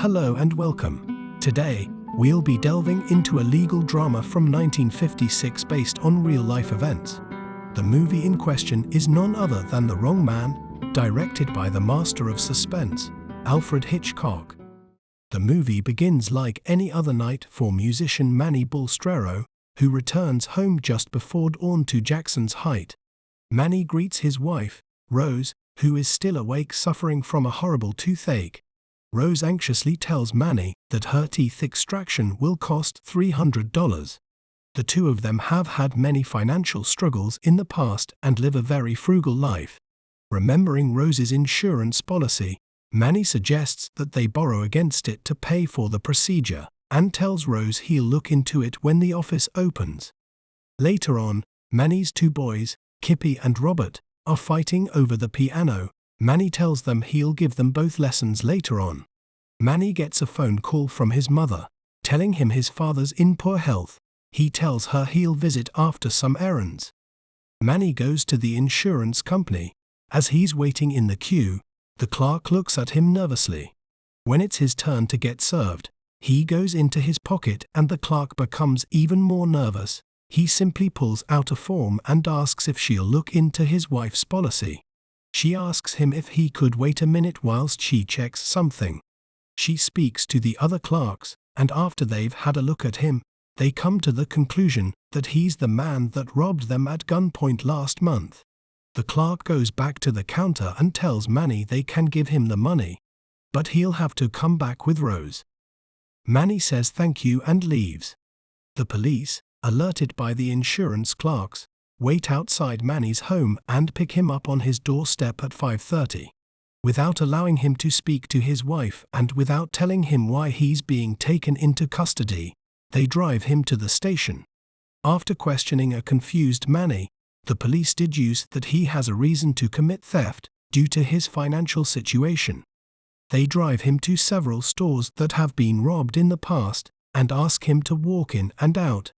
Hello and welcome. Today, we'll be delving into a legal drama from 1956 based on real-life events. The movie in question is none other than The Wrong Man, directed by the master of suspense, Alfred Hitchcock. The movie begins like any other night for musician Manny Balstrero, who returns home just before dawn to Jackson's Height. Manny greets his wife, Rose, who is still awake suffering from a horrible toothache. Rose anxiously tells Manny that her teeth extraction will cost $300. The two of them have had many financial struggles in the past and live a very frugal life. Remembering Rose's insurance policy, Manny suggests that they borrow against it to pay for the procedure, and tells Rose he'll look into it when the office opens. Later on, Manny's two boys, Kippy and Robert, are fighting over the piano. Manny tells them he'll give them both lessons later on. Manny gets a phone call from his mother, telling him his father's in poor health. He tells her he'll visit after some errands. Manny goes to the insurance company. As he's waiting in the queue, the clerk looks at him nervously. When it's his turn to get served, he goes into his pocket and the clerk becomes even more nervous. He simply pulls out a form and asks if she'll look into his wife's policy. She asks him if he could wait a minute whilst she checks something. She speaks to the other clerks, and after they've had a look at him, they come to the conclusion that he's the man that robbed them at gunpoint last month. The clerk goes back to the counter and tells Manny they can give him the money, but he'll have to come back with Rose. Manny says thank you and leaves. The police, alerted by the insurance clerks, wait outside Manny's home and pick him up on his doorstep at 5:30. Without allowing him to speak to his wife and without telling him why he's being taken into custody, they drive him to the station. After questioning a confused Manny, the police deduce that he has a reason to commit theft due to his financial situation. They drive him to several stores that have been robbed in the past and ask him to walk in and out.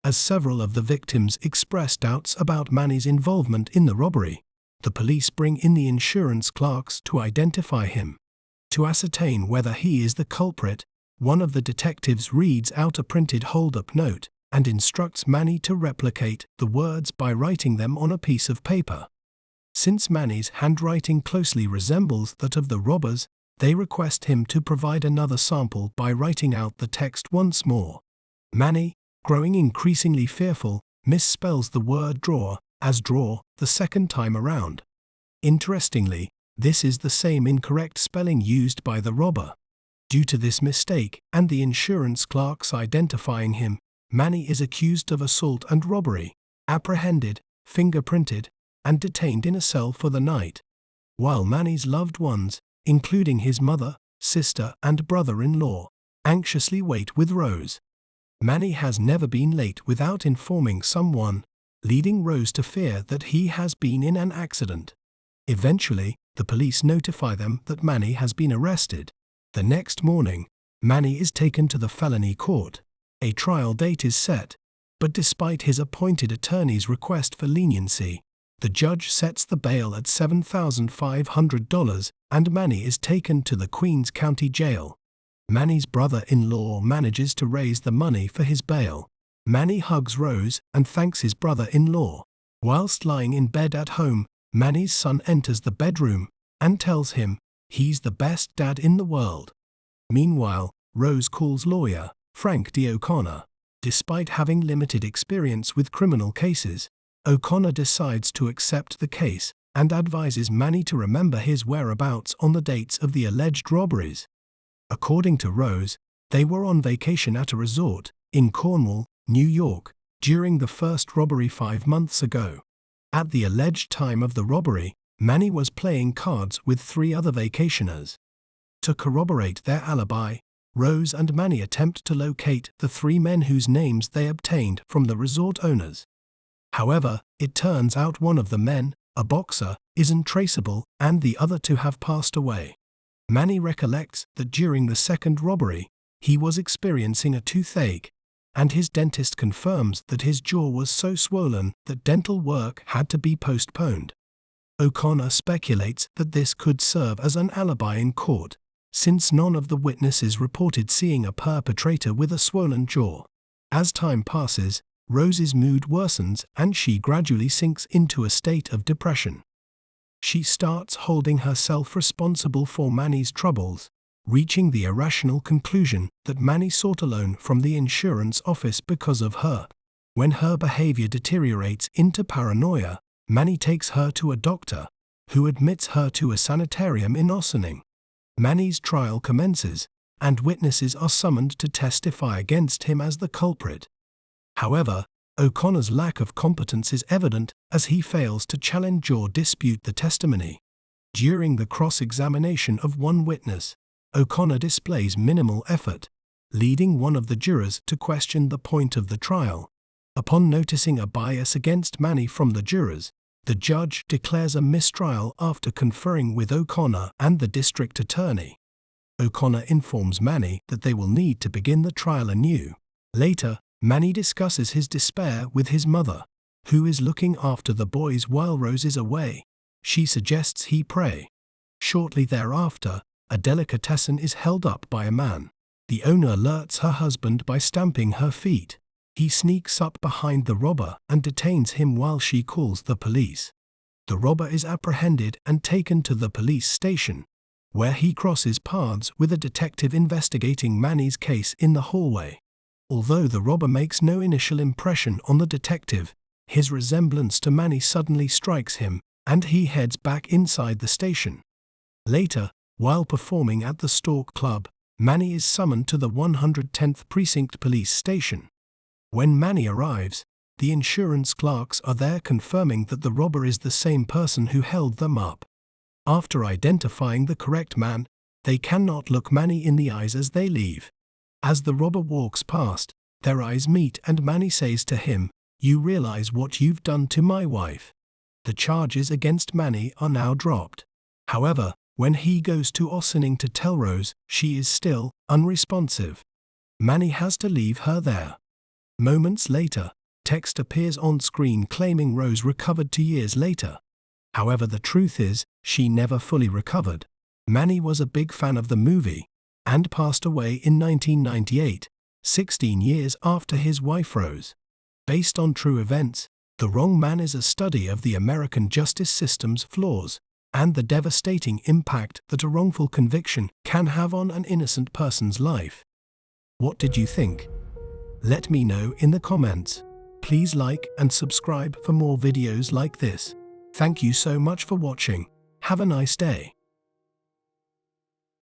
As several of the victims express doubts about Manny's involvement in the robbery, the police bring in the insurance clerks to identify him. To ascertain whether he is the culprit, one of the detectives reads out a printed hold-up note and instructs Manny to replicate the words by writing them on a piece of paper. Since Manny's handwriting closely resembles that of the robbers, they request him to provide another sample by writing out the text once more. Manny, growing increasingly fearful, misspells the word drawer as draw the second time around. Interestingly, this is the same incorrect spelling used by the robber. Due to this mistake and the insurance clerks identifying him, Manny is accused of assault and robbery, apprehended, fingerprinted, and detained in a cell for the night. While Manny's loved ones, including his mother, sister, and brother-in-law, anxiously wait with Rose. Manny has never been late without informing someone, leading Rose to fear that he has been in an accident. Eventually, the police notify them that Manny has been arrested. The next morning, Manny is taken to the felony court. A trial date is set, but despite his appointed attorney's request for leniency, the judge sets the bail at $7,500 and Manny is taken to the Queens County Jail. Manny's brother-in-law manages to raise the money for his bail. Manny hugs Rose and thanks his brother-in-law. Whilst lying in bed at home, Manny's son enters the bedroom and tells him he's the best dad in the world. Meanwhile, Rose calls lawyer Frank D. O'Connor. Despite having limited experience with criminal cases, O'Connor decides to accept the case and advises Manny to remember his whereabouts on the dates of the alleged robberies. According to Rose, they were on vacation at a resort in Cornwall, New York, during the first robbery 5 months ago. At the alleged time of the robbery, Manny was playing cards with 3 other vacationers. To corroborate their alibi, Rose and Manny attempt to locate the 3 men whose names they obtained from the resort owners. However, it turns out one of the men, a boxer, isn't traceable and the other 2 have passed away. Manny recollects that during the second robbery, he was experiencing a toothache, and his dentist confirms that his jaw was so swollen that dental work had to be postponed. O'Connor speculates that this could serve as an alibi in court, since none of the witnesses reported seeing a perpetrator with a swollen jaw. As time passes, Rose's mood worsens and she gradually sinks into a state of depression. She starts holding herself responsible for Manny's troubles, reaching the irrational conclusion that Manny sought a loan from the insurance office because of her. When her behavior deteriorates into paranoia, Manny takes her to a doctor, who admits her to a sanitarium in Ossining. Manny's trial commences, and witnesses are summoned to testify against him as the culprit. However, O'Connor's lack of competence is evident as he fails to challenge or dispute the testimony. During the cross-examination of one witness, O'Connor displays minimal effort, leading one of the jurors to question the point of the trial. Upon noticing a bias against Manny from the jurors, the judge declares a mistrial after conferring with O'Connor and the district attorney. O'Connor informs Manny that they will need to begin the trial anew. Later, Manny discusses his despair with his mother, who is looking after the boys while Rose is away. She suggests he pray. Shortly thereafter, a delicatessen is held up by a man. The owner alerts her husband by stamping her feet. He sneaks up behind the robber and detains him while she calls the police. The robber is apprehended and taken to the police station, where he crosses paths with a detective investigating Manny's case in the hallway. Although the robber makes no initial impression on the detective, his resemblance to Manny suddenly strikes him, and he heads back inside the station. Later, while performing at the Stork Club, Manny is summoned to the 110th Precinct Police Station. When Manny arrives, the insurance clerks are there confirming that the robber is the same person who held them up. After identifying the correct man, they cannot look Manny in the eyes as they leave. As the robber walks past, their eyes meet and Manny says to him, "You realize what you've done to my wife." The charges against Manny are now dropped. However, when he goes to Ossining to tell Rose, she is still unresponsive. Manny has to leave her there. Moments later, text appears on screen claiming Rose recovered 2 years later. However, the truth is, she never fully recovered. Manny was a big fan of the movie and passed away in 1998, 16 years after his wife Rose. Based on true events, The Wrong Man is a study of the American justice system's flaws and the devastating impact that a wrongful conviction can have on an innocent person's life. What did you think? Let me know in the comments. Please like and subscribe for more videos like this. Thank you so much for watching. Have a nice day.